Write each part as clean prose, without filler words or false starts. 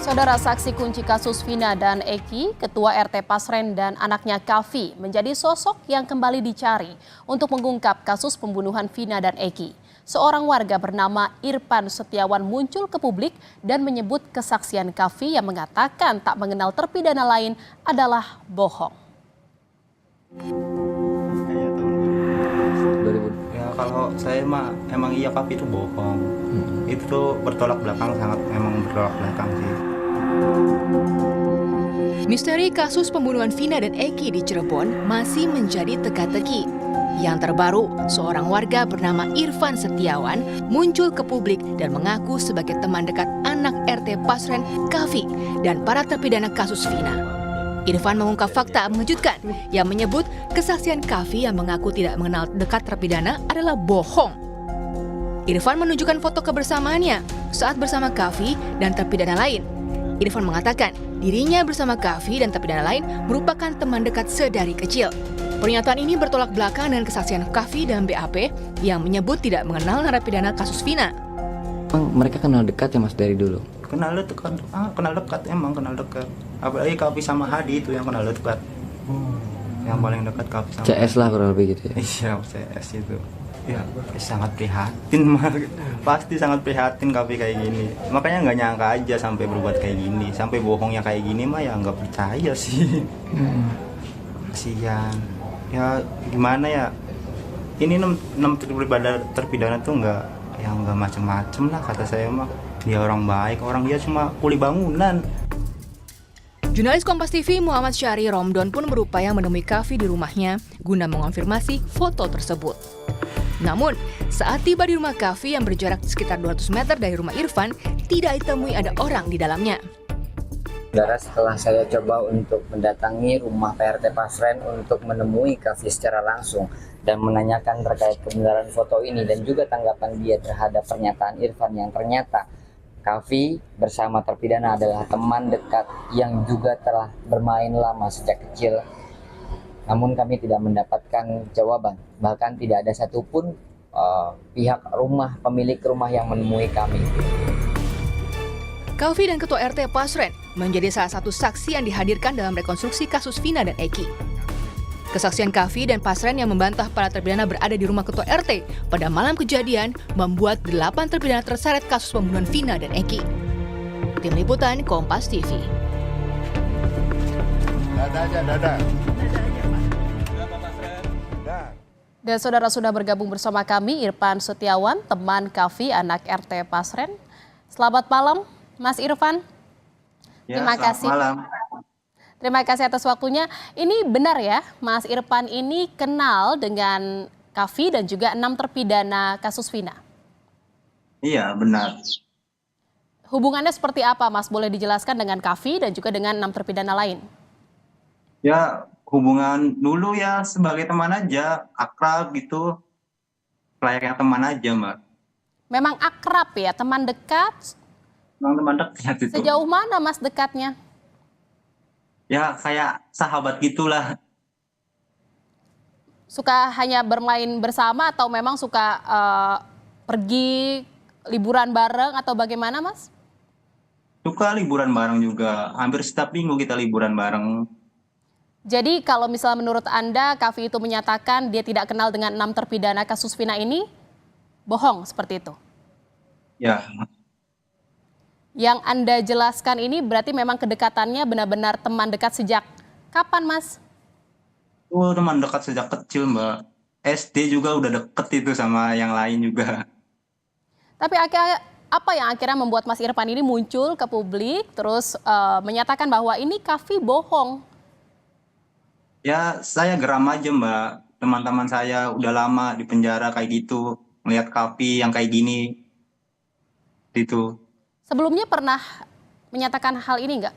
Saudara, saksi kunci kasus Vina dan Eki, Ketua RT Pasren dan anaknya Kavi menjadi sosok yang kembali dicari untuk mengungkap kasus pembunuhan Vina dan Eki. Seorang warga bernama Irfan Setiawan muncul ke publik dan menyebut kesaksian Kavi yang mengatakan tak mengenal terpidana lain adalah bohong. Ya kalau saya mah emang iya Kavi itu bohong. Itu tuh bertolak belakang, sangat emang bertolak belakang sih. Misteri kasus pembunuhan Vina dan Eki di Cirebon masih menjadi teka-teki. Yang terbaru, seorang warga bernama Irfan Setiawan muncul ke publik dan mengaku sebagai teman dekat anak RT Pasren, Kavi, dan para terpidana kasus Vina. Irfan mengungkap fakta mengejutkan yang menyebut kesaksian Kavi yang mengaku tidak mengenal dekat terpidana adalah bohong. Irfan menunjukkan foto kebersamaannya saat bersama Kavi dan terpidana lain. Irfan mengatakan dirinya bersama Kavi dan terpidana lain merupakan teman dekat sedari kecil. Pernyataan ini bertolak belakang dengan kesaksian Kavi dalam BAP yang menyebut tidak mengenal narapidana kasus Vina. Mereka kenal dekat ya Mas dari dulu? Kenal dekat, emang kenal dekat. Apalagi Kavi sama Hadi itu yang kenal dekat. Yang paling dekat Kavi sama CS lah kurang lebih gitu ya? Iya, CS itu. Ya, sangat prihatin mah. Pasti sangat prihatin Kavi kayak gini. Makanya nggak nyangka aja sampai berbuat kayak gini. Sampai bohongnya kayak gini mah ya nggak percaya sih. Kasihan. Ya gimana ya? Ini 6 terpidana tuh nggak macem-macem lah kata saya mah. Dia orang baik, orang dia cuma kuli bangunan. Jurnalis Kompas TV Muhammad Syahri Romdon pun berupaya menemui Kavi di rumahnya guna mengonfirmasi foto tersebut. Namun, saat tiba di rumah Kavi yang berjarak sekitar 200 meter dari rumah Irfan, tidak ditemui ada orang di dalamnya. Saudara, setelah saya coba untuk mendatangi rumah PRT Pasren untuk menemui Kavi secara langsung dan menanyakan terkait kebenaran foto ini dan juga tanggapan dia terhadap pernyataan Irfan yang ternyata Kavi bersama terpidana adalah teman dekat yang juga telah bermain lama sejak kecil. Namun kami tidak mendapatkan jawaban, bahkan tidak ada satupun pihak rumah, pemilik rumah yang menemui kami. Kavi dan Ketua RT Pasren menjadi salah satu saksi yang dihadirkan dalam rekonstruksi kasus Vina dan Eki. Kesaksian Kavi dan Pasren yang membantah para terpidana berada di rumah Ketua RT pada malam kejadian membuat 8 terpidana terseret kasus pembunuhan Vina dan Eki. Tim Liputan Kompas TV. Dadah. Dan saudara, sudah bergabung bersama kami Irfan Setiawan, teman Kavi, anak RT Pasren. Selamat malam, Mas Irfan. Ya, Terima kasih. Malam. Terima kasih atas waktunya. Ini benar ya, Mas Irfan ini kenal dengan Kavi dan juga 6 terpidana kasus Vina? Iya, benar. Hubungannya seperti apa, Mas? Boleh dijelaskan dengan Kavi dan juga dengan 6 terpidana lain? Ya, hubungan dulu ya sebagai teman aja, akrab gitu. Layaknya teman aja, Mbak. Memang akrab ya, teman dekat? Memang teman dekat itu. Sejauh mana Mas dekatnya? Ya, kayak sahabat gitulah. Suka hanya bermain bersama atau memang suka pergi liburan bareng atau bagaimana, Mas? Suka liburan bareng juga. Hampir setiap minggu kita liburan bareng. Jadi kalau misalnya menurut Anda, Kavi itu menyatakan dia tidak kenal dengan 6 terpidana kasus Vina ini, bohong seperti itu? Ya, Yang Anda jelaskan ini berarti memang kedekatannya benar-benar teman dekat sejak kapan, Mas? itu teman dekat sejak kecil, Mbak. SD juga udah deket itu sama yang lain juga. Tapi apa yang akhirnya membuat Mas Irfan ini muncul ke publik terus menyatakan bahwa ini Kavi bohong? Ya, saya geram aja, Mbak. Teman-teman saya udah lama di penjara kayak gitu. Melihat Kavi yang kayak gini. Gitu. Sebelumnya pernah menyatakan hal ini enggak?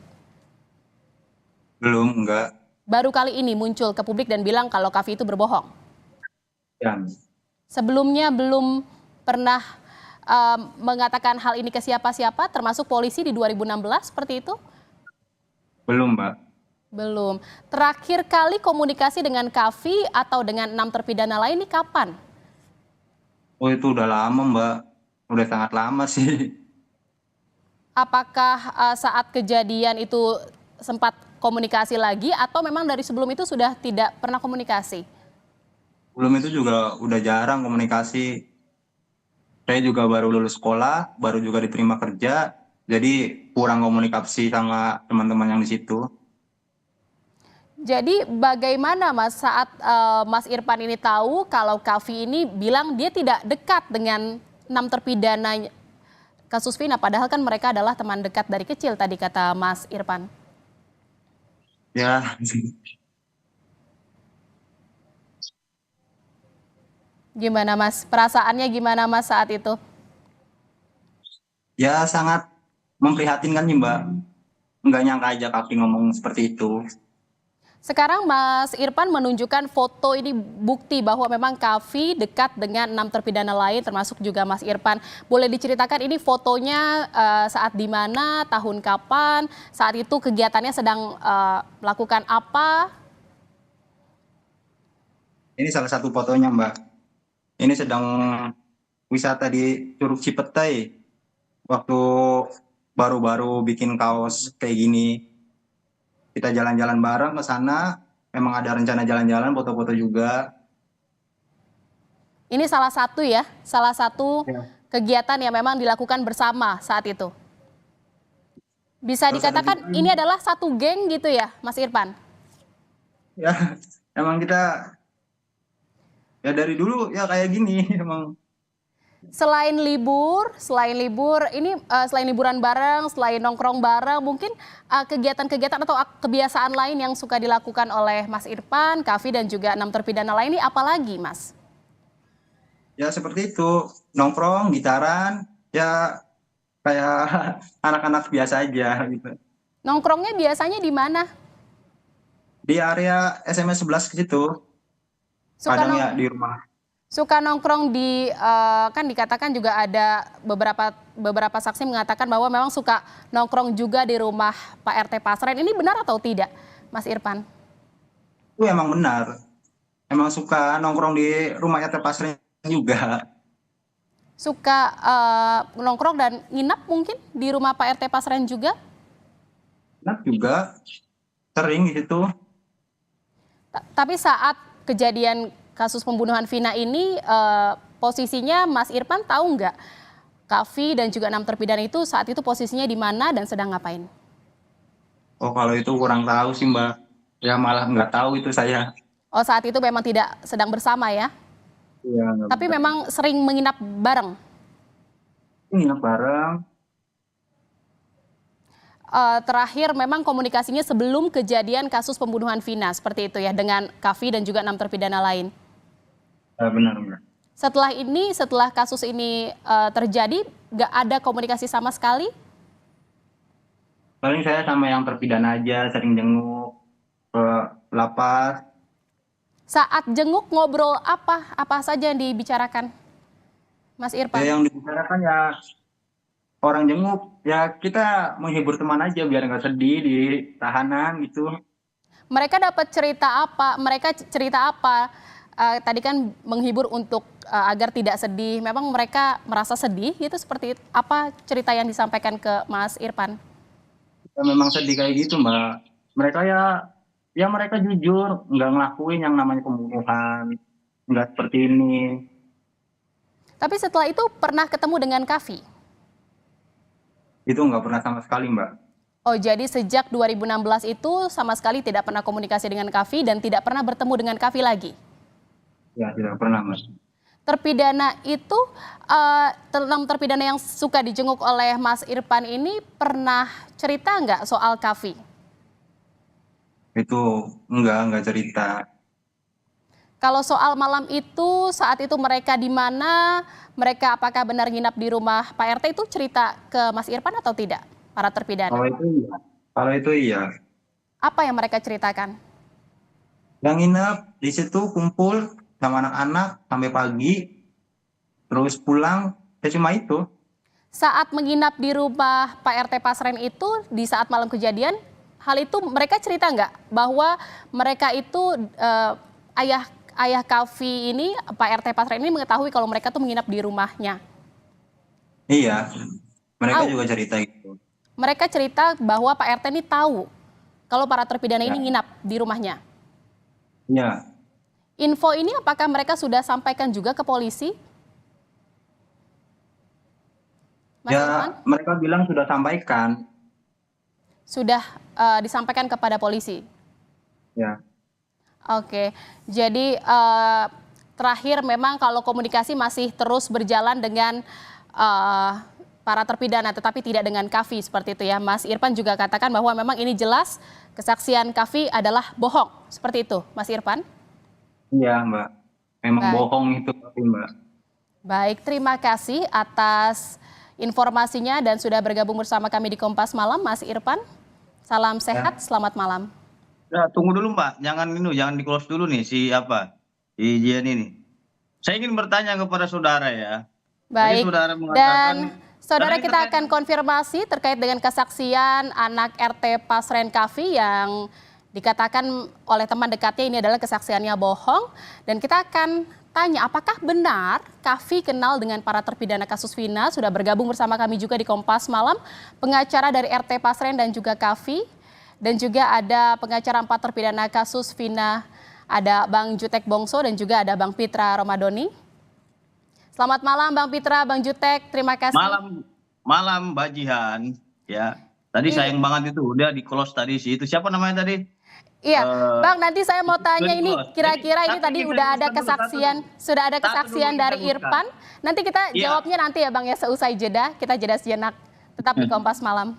Belum, enggak. Baru kali ini muncul ke publik dan bilang kalau Kavi itu berbohong? Ya, Sebelumnya belum pernah mengatakan hal ini ke siapa-siapa, termasuk polisi di 2016 seperti itu? belum, Mbak. Belum. Terakhir kali komunikasi dengan Kavi atau dengan 6 terpidana lain ini kapan? Oh, itu udah lama, Mbak. Udah sangat lama sih. Apakah saat kejadian itu sempat komunikasi lagi atau memang dari sebelum itu sudah tidak pernah komunikasi? Belum itu juga udah jarang komunikasi. Saya juga baru lulus sekolah, baru juga diterima kerja, jadi kurang komunikasi sama teman-teman yang di situ. Jadi bagaimana Mas saat Mas Irfan ini tahu kalau Kavi ini bilang dia tidak dekat dengan 6 terpidana kasus Vina, padahal kan mereka adalah teman dekat dari kecil tadi kata Mas Irfan. Ya, Gimana Mas? Perasaannya gimana Mas saat itu? ya sangat memprihatinkan nih Mbak. Nggak nyangka aja Kavi ngomong seperti itu. Sekarang Mas Irfan menunjukkan foto ini bukti bahwa memang Kavi dekat dengan 6 terpidana lain termasuk juga Mas Irfan. Boleh diceritakan ini fotonya saat di mana, tahun kapan, saat itu kegiatannya sedang melakukan apa? Ini salah satu fotonya Mbak. Ini sedang wisata di Curug Cipetei. Waktu baru-baru bikin kaos kayak gini. Kita jalan-jalan bareng ke sana. Memang ada rencana jalan-jalan, foto-foto juga. Ini salah satu ya, salah satu Ya. kegiatan yang memang dilakukan bersama saat itu. Bisa Terus ada dikatakan juga, ini adalah satu geng gitu ya, Mas Irfan? ya emang kita ya dari dulu ya kayak gini emang. Selain libur, ini selain liburan bareng, selain nongkrong bareng, mungkin kegiatan-kegiatan atau kebiasaan lain yang suka dilakukan oleh Mas Irfan, Kavi dan juga 6 terpidana lain ini apalagi, Mas? Ya seperti itu, nongkrong, gitaran, ya kayak anak-anak biasa aja gitu. Nongkrongnya biasanya di mana? Di area SMS 11 ke situ, Suka kadang ya nong di rumah. Suka nongkrong di kan dikatakan juga ada beberapa saksi mengatakan bahwa memang suka nongkrong juga di rumah Pak RT Pasren. Ini benar atau tidak, Mas Irfan? Itu emang benar, emang suka nongkrong di rumah RT Pasren juga. Suka nongkrong dan nginap mungkin di rumah Pak RT Pasren juga? Enak juga, sering di situ. Tapi saat kejadian kasus pembunuhan Vina ini posisinya Mas Irfan tahu nggak Kavi dan juga 6 terpidana itu saat itu posisinya di mana dan sedang ngapain? Oh kalau itu kurang tahu sih Mbak, ya malah nggak tahu itu saya. Oh saat itu memang tidak sedang bersama ya? Iya, nggak Tapi benar. memang sering menginap bareng. Nginep bareng, Terakhir memang komunikasinya sebelum kejadian kasus pembunuhan Vina seperti itu ya dengan Kavi dan juga 6 terpidana lain. benar-benar. Setelah kasus ini terjadi, nggak ada komunikasi sama sekali. Paling saya sama yang terpidana aja, sering jenguk ke lapas. Saat jenguk ngobrol apa saja yang dibicarakan, Mas Ya Irfan? yang dibicarakan ya orang jenguk, ya kita menghibur teman aja biar nggak sedih di tahanan gitu. Mereka dapat cerita apa? Mereka cerita apa? Tadi kan menghibur untuk agar tidak sedih. Memang mereka merasa sedih gitu seperti itu. Apa cerita yang disampaikan ke Mas Irfan? Ya memang sedih kayak gitu Mbak. Mereka ya mereka jujur, nggak ngelakuin yang namanya pembunuhan, nggak seperti ini. Tapi setelah itu pernah ketemu dengan Kavi. Itu nggak pernah sama sekali Mbak. Oh, jadi sejak 2016 itu sama sekali tidak pernah komunikasi dengan Kavi dan tidak pernah bertemu dengan Kavi lagi. Ya tidak pernah Mas. Terpidana itu, 6 terpidana yang suka dijenguk oleh Mas Irfan ini pernah cerita nggak soal Kavi? Itu nggak cerita. Kalau soal malam itu, saat itu mereka di mana, mereka apakah benar nginap di rumah Pak RT itu cerita ke Mas Irfan atau tidak, para terpidana? Kalau itu iya. Kalau itu iya. Apa yang mereka ceritakan? Yang nginep di situ kumpul sama anak-anak sampai pagi, terus pulang, ya cuma itu. Saat menginap di rumah Pak RT Pasren itu, di saat malam kejadian, hal itu mereka cerita nggak bahwa mereka itu ayah Kavi ini, Pak RT Pasren ini mengetahui kalau mereka tuh menginap di rumahnya. Iya, mereka Tahu, juga cerita gitu. mereka cerita bahwa Pak RT ini tahu kalau para terpidana Ya. ini nginap di rumahnya. Ya, Info ini apakah mereka sudah sampaikan juga ke polisi? Mas Irfan? ya mereka bilang sudah sampaikan. Sudah disampaikan kepada polisi? Ya, Oke, jadi terakhir memang kalau komunikasi masih terus berjalan dengan para terpidana, tetapi tidak dengan Kavi seperti itu ya. Mas Irfan juga katakan bahwa memang ini jelas kesaksian Kavi adalah bohong, seperti itu, Mas Irfan? iya Mbak. Memang Baik. bohong itu tapi Mbak. Baik, terima kasih atas informasinya dan sudah bergabung bersama kami di Kompas Malam, Mas Irfan. Salam sehat, selamat malam. Ya, tunggu dulu Mbak, jangan di-close dulu nih si Jian ini. Saya ingin bertanya kepada saudara ya. Baik, saudara dan mengatakan, saudara karena ini kita terkait- akan konfirmasi terkait dengan kesaksian anak RT Pasren Kavi yang dikatakan oleh teman dekatnya ini adalah kesaksiannya bohong. Dan kita akan tanya apakah benar Kavi kenal dengan para terpidana kasus Vina. Sudah bergabung bersama kami juga di Kompas Malam, pengacara dari RT Pasren dan juga Kavi. Dan juga ada pengacara 4 terpidana kasus Vina, ada Bang Jutek Bongso dan juga ada Bang Pitra Romadoni. Selamat malam Bang Pitra, Bang Jutek, terima kasih. malam Mbak Jihan ya. Tadi sayang banget itu udah di-close tadi sih. Itu siapa namanya tadi? Iya, Bang, nanti saya mau tanya ini, close. kira-kira Jadi, ini tadi tapi udah kita ada luruskan dulu, kesaksian, sudah ada Satu kesaksian dulu dari kita luruskan. Irfan. Nanti kita Iya. jawabnya nanti ya Bang ya, seusai jeda, kita jeda sejenak. Tetap di Kompas Malam.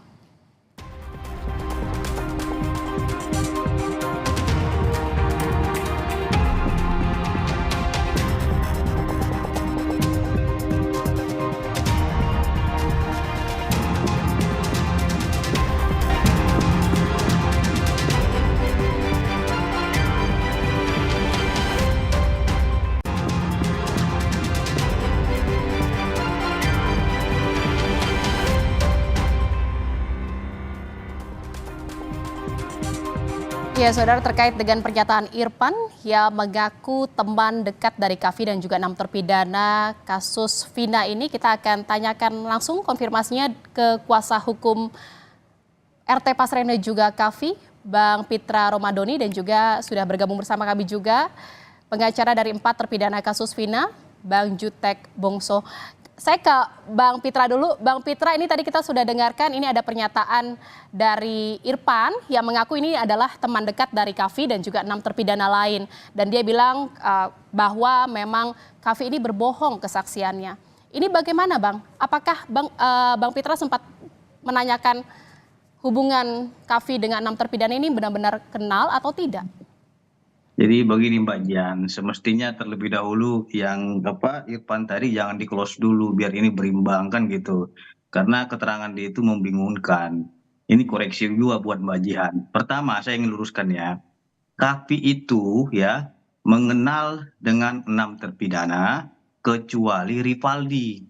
Ya, saudara, terkait dengan pernyataan Irfan yang mengaku teman dekat dari Kavi dan juga 6 terpidana kasus Vina ini, kita akan tanyakan langsung konfirmasinya ke kuasa hukum RT Pasren dan juga Kavi, Bang Pitra Romadoni, dan juga sudah bergabung bersama kami juga pengacara dari 4 terpidana kasus Vina, Bang Jutek Bongso. Saya ke Bang Pitra dulu. Bang Pitra, ini tadi kita sudah dengarkan, ini ada pernyataan dari Irfan yang mengaku ini adalah teman dekat dari Kavi dan juga 6 terpidana lain. Dan dia bilang bahwa memang Kavi ini berbohong kesaksiannya. Ini bagaimana Bang? Apakah Bang Pitra sempat menanyakan hubungan Kavi dengan 6 terpidana ini benar-benar kenal atau tidak? Jadi begini Mbak Jian, semestinya terlebih dahulu yang Irfan tadi jangan di-close dulu biar ini berimbang kan gitu. Karena keterangan dia itu membingungkan. Ini koreksi juga buat Mbak Jihan. Pertama, saya ingin luruskan ya. Kavi itu ya mengenal dengan 6 terpidana kecuali Rivaldi.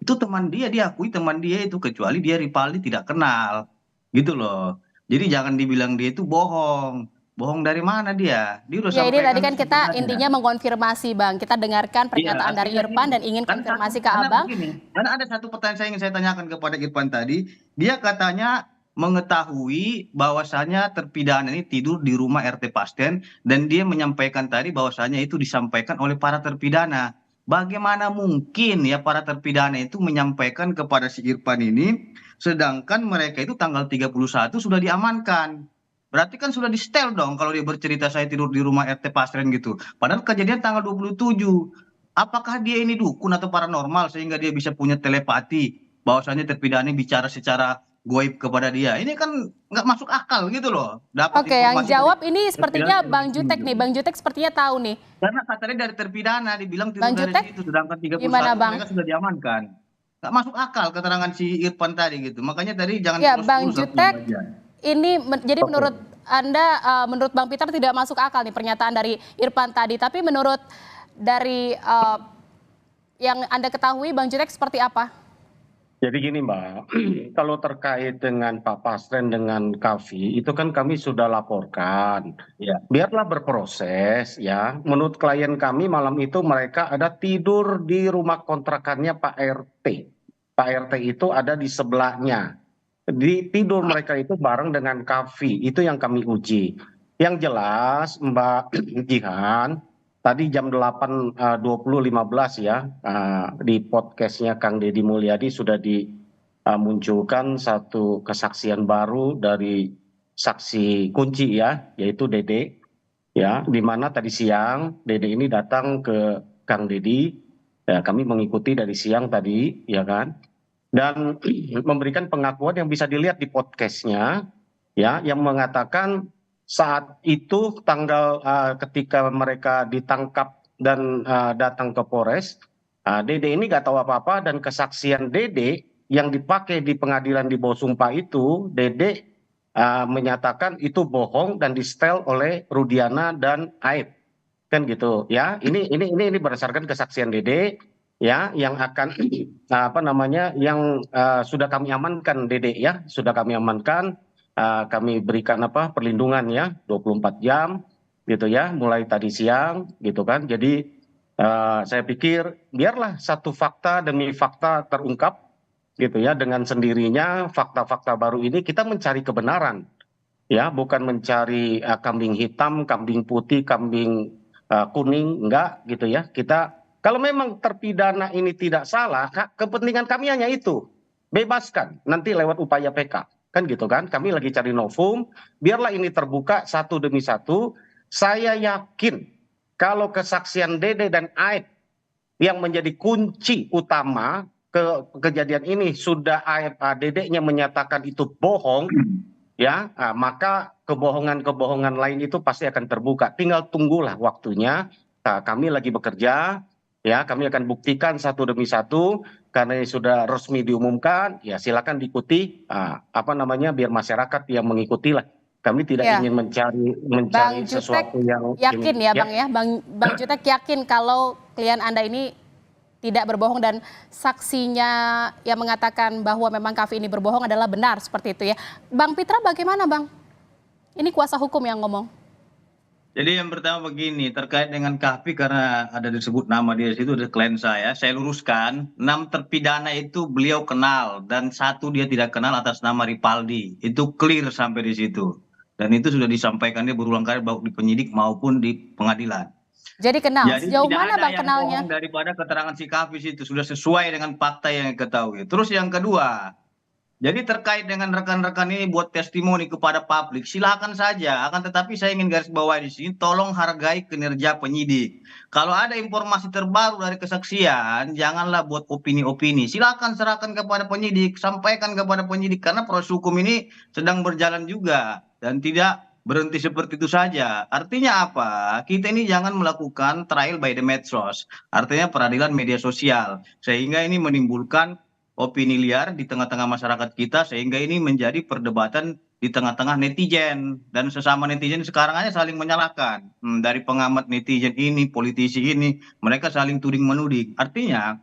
Itu teman dia, diakui teman dia itu, kecuali dia Rivaldi tidak kenal. Gitu loh. Jadi jangan dibilang dia itu bohong. Bohong dari mana dia? Dia udah Ya, ini sampaikan tadi kan kita sebenarnya. intinya mengkonfirmasi Bang. Kita dengarkan pernyataan Iya, dari artinya Irfan gini, dan ingin kan konfirmasi ke karena Abang. begini, karena ada satu pertanyaan saya ingin saya tanyakan kepada Irfan tadi. Dia katanya mengetahui bahwasannya terpidana ini tidur di rumah RT Pasren dan dia menyampaikan tadi bahwasannya itu disampaikan oleh para terpidana. Bagaimana mungkin ya para terpidana itu menyampaikan kepada si Irfan ini sedangkan mereka itu tanggal 31 sudah diamankan. Berarti kan sudah di-setel dong kalau dia bercerita saya tidur di rumah RT Pasren gitu. Padahal kejadian tanggal 27. Apakah dia ini dukun atau paranormal sehingga dia bisa punya telepati bahwasanya terpidana bicara secara goib kepada dia. Ini kan nggak masuk akal gitu loh. Dapat Oke, yang informasi jawab dari ini sepertinya terpidana Bang dari Jutek situ. nih. Bang Jutek sepertinya tahu nih. Karena katanya dari terpidana dibilang tidur Bang dari Jutek, situ sedangkan 31 gimana, Bang? mereka sudah diamankan. Nggak masuk akal keterangan si Irfan tadi gitu. Makanya tadi jangan Ya, di-close Bang dulu satu Jutek, bagian. ini jadi menurut Anda, menurut Bang Peter tidak masuk akal nih pernyataan dari Irfan tadi. Tapi menurut dari yang Anda ketahui, Bang Jutek seperti apa? Jadi gini Mbak, kalau terkait dengan Pak Pasren dengan Kavi, itu kan kami sudah laporkan. Ya. Biarlah berproses ya. Menurut klien kami malam itu mereka ada tidur di rumah kontrakannya Pak RT. Pak RT itu ada di sebelahnya. tidur mereka itu bareng dengan Kavi, itu yang kami uji. Yang jelas Mbak Jihan, tadi jam 8.20.15 ya, di podcastnya Kang Deddy Mulyadi sudah dimunculkan satu kesaksian baru dari saksi kunci ya, yaitu Dede. Ya, di mana tadi siang Dede ini datang ke Kang Deddy, ya, kami mengikuti dari siang tadi, ya kan, dan memberikan pengakuan yang bisa dilihat di podcastnya, ya, yang mengatakan saat itu ketika mereka ditangkap dan datang ke Polres, Dede ini nggak tahu apa-apa, dan kesaksian Dede yang dipakai di pengadilan di bawah sumpah itu, Dede menyatakan itu bohong dan disetel oleh Rudiana dan Aib, kan gitu ya. Ini berdasarkan kesaksian Dede ya, yang akan apa namanya, yang sudah kami amankan Dede ya, sudah kami amankan, kami berikan perlindungan ya 24 jam gitu ya, mulai tadi siang gitu kan. Jadi saya pikir biarlah satu fakta demi fakta terungkap gitu ya, dengan sendirinya fakta-fakta baru ini kita mencari kebenaran ya, bukan mencari kambing hitam, kambing putih, kambing kuning, enggak gitu ya. Kita kalau memang terpidana ini tidak salah, kepentingan kami hanya itu, bebaskan nanti lewat upaya PK, kan gitu kan. Kami lagi cari novum, biarlah ini terbuka satu demi satu. Saya yakin kalau kesaksian Dede dan Aib yang menjadi kunci utama kejadian ini sudah Dedeknya menyatakan itu bohong ya, maka kebohongan-kebohongan lain itu pasti akan terbuka. Tinggal tunggulah waktunya. Kami lagi bekerja ya, kami akan buktikan satu demi satu, karena ini sudah resmi diumumkan ya, silakan diikuti, biar masyarakat yang mengikuti lah. Kami tidak ingin mencari sesuatu yang yakin ini, ya Bang ya, Bang Jutek yakin kalau klien Anda ini tidak berbohong dan saksinya yang mengatakan bahwa memang Kavi ini berbohong adalah benar, seperti itu ya. Bang Pitra bagaimana Bang? Ini kuasa hukum yang ngomong. Jadi yang pertama begini, terkait dengan Kavi, karena ada disebut nama dia di situ, ada klien saya luruskan, 6 terpidana itu beliau kenal dan 1 dia tidak kenal atas nama Ripaldi. Itu clear sampai di situ. Dan itu sudah disampaikan dia berulang kali baik di penyidik maupun di pengadilan. Jadi kenal. Jadi Sejauh tidak mana ada Bang yang kenalnya? bohong daripada keterangan si Kavi itu sudah sesuai dengan fakta yang diketahui. Terus yang kedua, jadi terkait dengan rekan-rekan ini buat testimoni kepada publik, silakan saja. Akan tetapi saya ingin garis bawahi di sini, tolong hargai kinerja penyidik. Kalau ada informasi terbaru dari kesaksian, janganlah buat opini-opini. Silakan serahkan kepada penyidik, sampaikan kepada penyidik, karena proses hukum ini sedang berjalan juga dan tidak berhenti seperti itu saja. Artinya apa? Kita ini jangan melakukan trial by the medsos. Artinya peradilan media sosial. Sehingga ini menimbulkan opini liar di tengah-tengah masyarakat kita, sehingga ini menjadi perdebatan di tengah-tengah netizen. Dan sesama netizen sekarang aja saling menyalahkan. Dari pengamat netizen ini, politisi ini, mereka saling tuding-menuding. Artinya,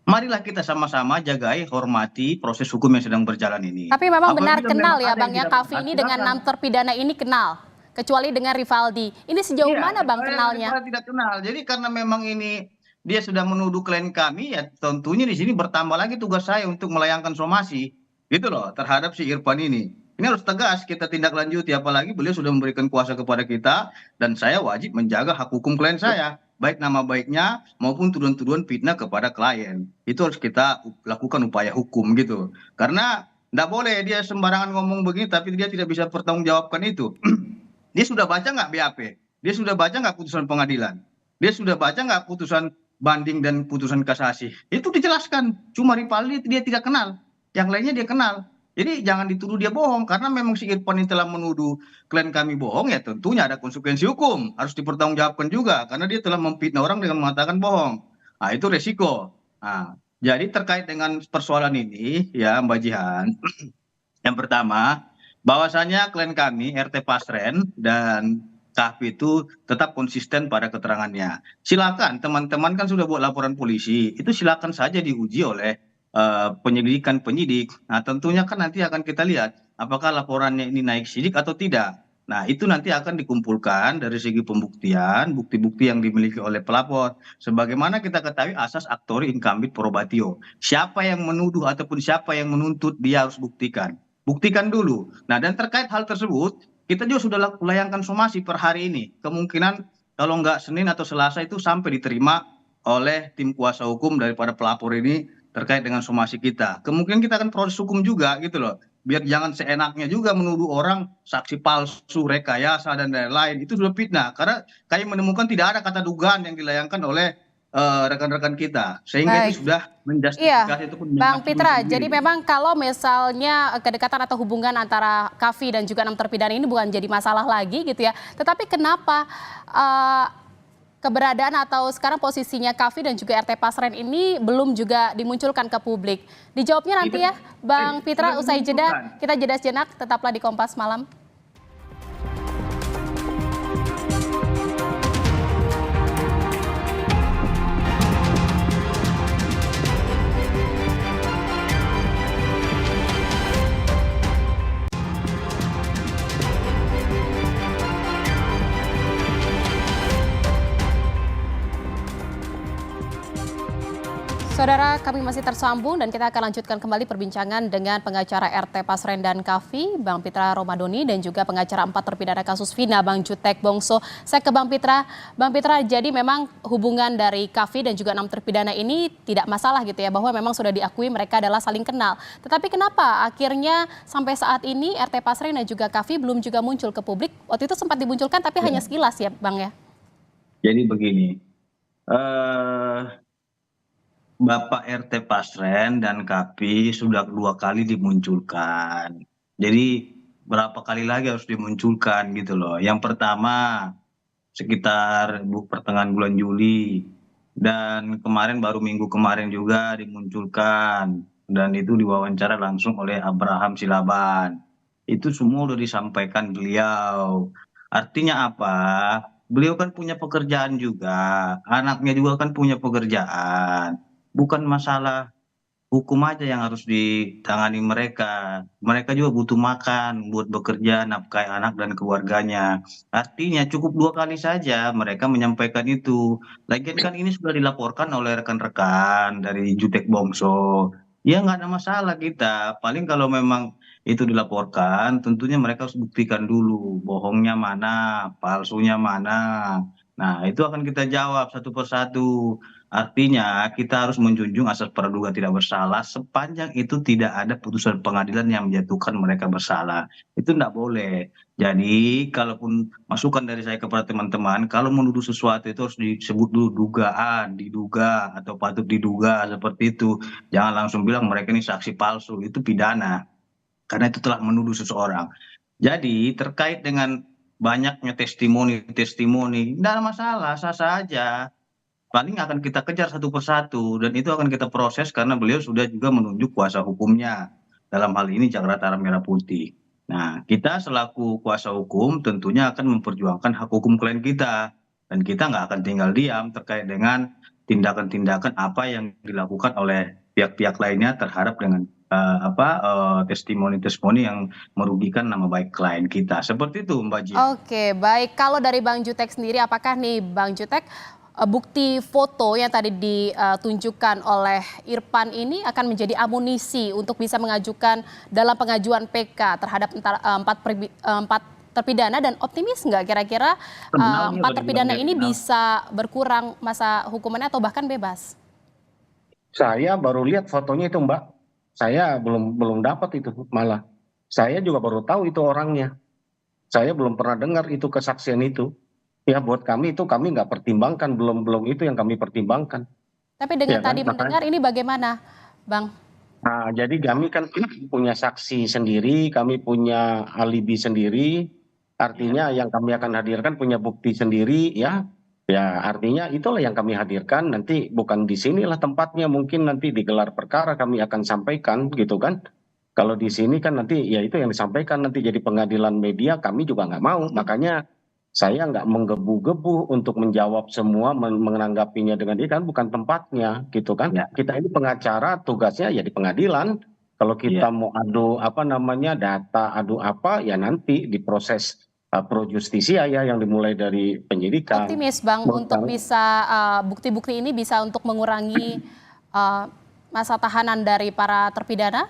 marilah kita sama-sama jagai, hormati proses hukum yang sedang berjalan ini. Tapi memang benar kenal ya ada Bang ya, yang tidak Kavi benar, ini dengan silakan. 6 terpidana ini kenal. Kecuali dengan Rivaldi. Ini sejauh Iya, mana Bang saya kenalnya? tidak kenal. Jadi karena memang ini dia sudah menuduh klien kami, ya tentunya di sini bertambah lagi tugas saya untuk melayangkan somasi gitu loh terhadap si Irfan ini. Ini harus tegas kita tindak lanjuti, apalagi beliau sudah memberikan kuasa kepada kita dan saya wajib menjaga hak hukum klien saya, baik nama baiknya maupun tuduhan-tuduhan fitnah kepada klien. Itu harus kita lakukan upaya hukum gitu. Karena tidak boleh dia sembarangan ngomong begini tapi dia tidak bisa pertanggungjawabkan itu. Dia sudah baca nggak BAP? Dia sudah baca nggak putusan pengadilan? Dia sudah baca nggak putusan banding dan putusan kasasi? Itu dijelaskan. Cuma Ripaldi dia tidak kenal. Yang lainnya dia kenal. Jadi jangan dituduh dia bohong. Karena memang si Irfan ini telah menuduh klien kami bohong, ya tentunya ada konsekuensi hukum. Harus dipertanggungjawabkan juga. Karena dia telah memfitnah orang dengan mengatakan bohong. Nah itu resiko. Nah, jadi terkait dengan persoalan ini ya Mbak Jihan. Yang pertama, bahwasannya klien kami RT Pasren dan Kavi itu tetap konsisten pada keterangannya. Silakan teman-teman kan sudah buat laporan polisi, itu silakan saja diuji oleh penyelidikan penyidik. Nah tentunya kan nanti akan kita lihat apakah laporannya ini naik sidik atau tidak. Nah, itu nanti akan dikumpulkan dari segi pembuktian, bukti-bukti yang dimiliki oleh pelapor. Sebagaimana kita ketahui asas aktori incumbit probatio. Siapa yang menuduh ataupun siapa yang menuntut, dia harus buktikan. Buktikan dulu. Nah, dan terkait hal tersebut, kita juga sudah layangkan somasi per hari ini. Kemungkinan kalau nggak Senin atau Selasa itu sampai diterima oleh tim kuasa hukum daripada pelapor ini terkait dengan somasi kita. Kemungkinan kita akan proses hukum juga gitu loh. Biar jangan seenaknya juga menuduh orang saksi palsu, rekayasa, dan lain-lain. Itu sudah fitnah. Karena kami menemukan tidak ada kata dugaan yang dilayangkan oleh rekan-rekan kita. Sehingga Baik. itu sudah Iya, menjustifikasi ataupun Bang menghakimi Pitra. sendiri. Jadi memang kalau misalnya kedekatan atau hubungan antara Kavi dan juga 6 terpidana ini bukan jadi masalah lagi gitu ya. Tetapi kenapa eh, keberadaan atau sekarang posisinya Kavi dan juga RT Pasren ini belum juga dimunculkan ke publik? Dijawabnya nanti ya, Bang Pitra, sudah usai jeda. dimunculkan. Kita jeda sejenak, tetaplah di Kompas Malam. Saudara, kami masih tersambung dan kita akan lanjutkan kembali perbincangan dengan pengacara RT Pasren dan Kavi, Bang Pitra Romadoni, dan juga pengacara 4 terpidana kasus Vina, Bang Jutek Bongso. Saya ke Bang Pitra. Bang Pitra, jadi memang hubungan dari Kavi dan juga 6 terpidana ini tidak masalah gitu ya, bahwa memang sudah diakui mereka adalah saling kenal. Tetapi kenapa akhirnya sampai saat ini RT Pasren dan juga Kavi belum juga muncul ke publik? Waktu itu sempat dimunculkan tapi hanya sekilas ya, Bang ya? Jadi begini, Bapak RT Pasren dan Kapi sudah 2 kali dimunculkan. Jadi berapa kali lagi harus dimunculkan gitu loh. Yang pertama sekitar pertengahan bulan Juli, dan kemarin baru minggu kemarin juga dimunculkan, dan itu diwawancara langsung oleh Abraham Silaban. Itu semua udah disampaikan beliau. Artinya apa? Beliau kan punya pekerjaan juga, anaknya juga kan punya pekerjaan. Bukan masalah hukum aja yang harus ditangani mereka. Mereka juga butuh makan buat bekerja, nafkahi anak dan keluarganya. Artinya cukup 2 kali saja mereka menyampaikan itu. Lagian kan ini sudah dilaporkan oleh rekan-rekan dari Jutek Bongso. Ya nggak ada masalah kita. Paling kalau memang itu dilaporkan, tentunya mereka harus buktikan dulu bohongnya mana, palsunya mana. Nah, itu akan kita jawab satu persatu. Artinya kita harus menjunjung asas praduga tidak bersalah sepanjang itu tidak ada putusan pengadilan yang menjatuhkan mereka bersalah. Itu tidak boleh. Jadi kalaupun masukan dari saya kepada teman-teman, kalau menuduh sesuatu itu harus disebut dulu dugaan, diduga atau patut diduga seperti itu. Jangan langsung bilang mereka ini saksi palsu, itu pidana. Karena itu telah menuduh seseorang. Jadi terkait dengan banyaknya testimoni, tidak ada masalah, sah-sah aja. Paling akan kita kejar satu persatu, dan itu akan kita proses karena beliau sudah juga menunjuk kuasa hukumnya. Dalam hal ini Jakarta Merah Putih. Nah, kita selaku kuasa hukum tentunya akan memperjuangkan hak hukum klien kita. Dan kita nggak akan tinggal diam terkait dengan tindakan-tindakan apa yang dilakukan oleh pihak-pihak lainnya terhadap dengan testimoni-testimoni yang merugikan nama baik klien kita. Seperti itu, Mbak Jia. Oke, baik. Kalau dari Bang Jutek sendiri, apakah nih Bang Jutek bukti foto yang tadi ditunjukkan oleh Irfan ini akan menjadi amunisi untuk bisa mengajukan dalam pengajuan PK terhadap 4 terpidana, dan optimis nggak kira-kira 4 terpidana ini bisa berkurang masa hukumannya atau bahkan bebas? Saya baru lihat fotonya itu, Mbak. Saya belum dapat itu malah. Saya juga baru tahu itu orangnya. Saya belum pernah dengar itu kesaksian itu. Ya buat kami itu kami nggak pertimbangkan, belum itu yang kami pertimbangkan. Tapi dengan Ya kan, tadi mendengar ini bagaimana, Bang? Nah, jadi kami kan punya saksi sendiri, kami punya alibi sendiri. Artinya yang kami akan hadirkan punya bukti sendiri, ya. Ya artinya itulah yang kami hadirkan. Nanti bukan di sinilah tempatnya, mungkin nanti digelar perkara kami akan sampaikan gitu kan. Kalau di sini kan nanti ya itu yang disampaikan nanti jadi pengadilan media, kami juga nggak mau. Makanya saya nggak menggebu-gebu untuk menjawab semua, menanggapinya dengan ini kan bukan tempatnya gitu kan. Ya. Kita ini pengacara, tugasnya ya di pengadilan. Kalau kita mau adu data, adu apa ya nanti diproses pro justisia ya, yang dimulai dari penyidikan. Optimis Bang untuk bisa bukti-bukti ini bisa untuk mengurangi masa tahanan dari para terpidana?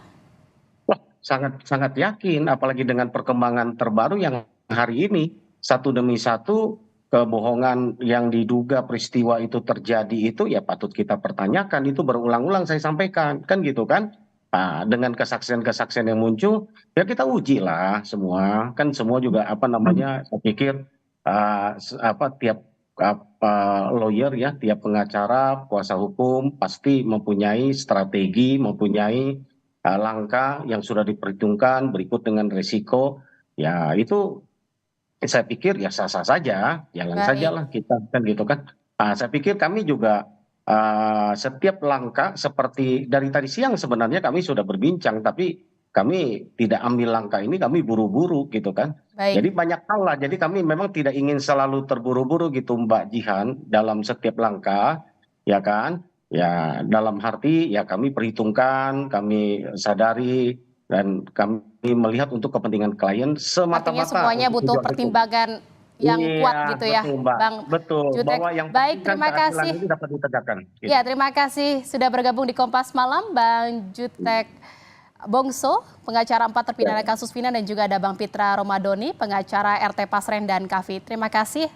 Wah, sangat yakin, apalagi dengan perkembangan terbaru yang hari ini, satu demi satu kebohongan yang diduga peristiwa itu terjadi itu ya patut kita pertanyakan, itu berulang-ulang saya sampaikan, kan gitu kan. Nah, dengan kesaksian-kesaksian yang muncul, ya kita uji lah semua, kan semua juga saya pikir tiap lawyer ya, tiap pengacara, kuasa hukum pasti mempunyai strategi, mempunyai langkah yang sudah diperhitungkan berikut dengan risiko, ya itu saya pikir ya sah-sah saja, jalan sajalah kita, kan gitu kan. Saya pikir kami juga setiap langkah seperti dari tadi siang sebenarnya kami sudah berbincang, tapi kami tidak ambil langkah ini, kami buru-buru gitu kan. Jadi banyak hal lah, jadi kami memang tidak ingin selalu terburu-buru gitu Mbak Jihan dalam setiap langkah, ya kan. Ya dalam arti ya kami perhitungkan, kami sadari, dan kami melihat untuk kepentingan klien semata-mata. Artinya semuanya butuh pertimbangan yang kuat gitu ya, Bang Jutek. Bahwa yang baik, terima kasih. ini dapat ditegakkan. Gitu. Ya, terima kasih sudah bergabung di Kompas Malam, Bang Jutek Bongso, pengacara 4 terpidana kasus Vina, dan juga ada Bang Pitra Romadoni, pengacara RT Pasren dan Kavi. Terima kasih,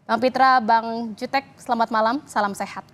Bang Pitra, Bang Jutek, selamat malam, salam sehat.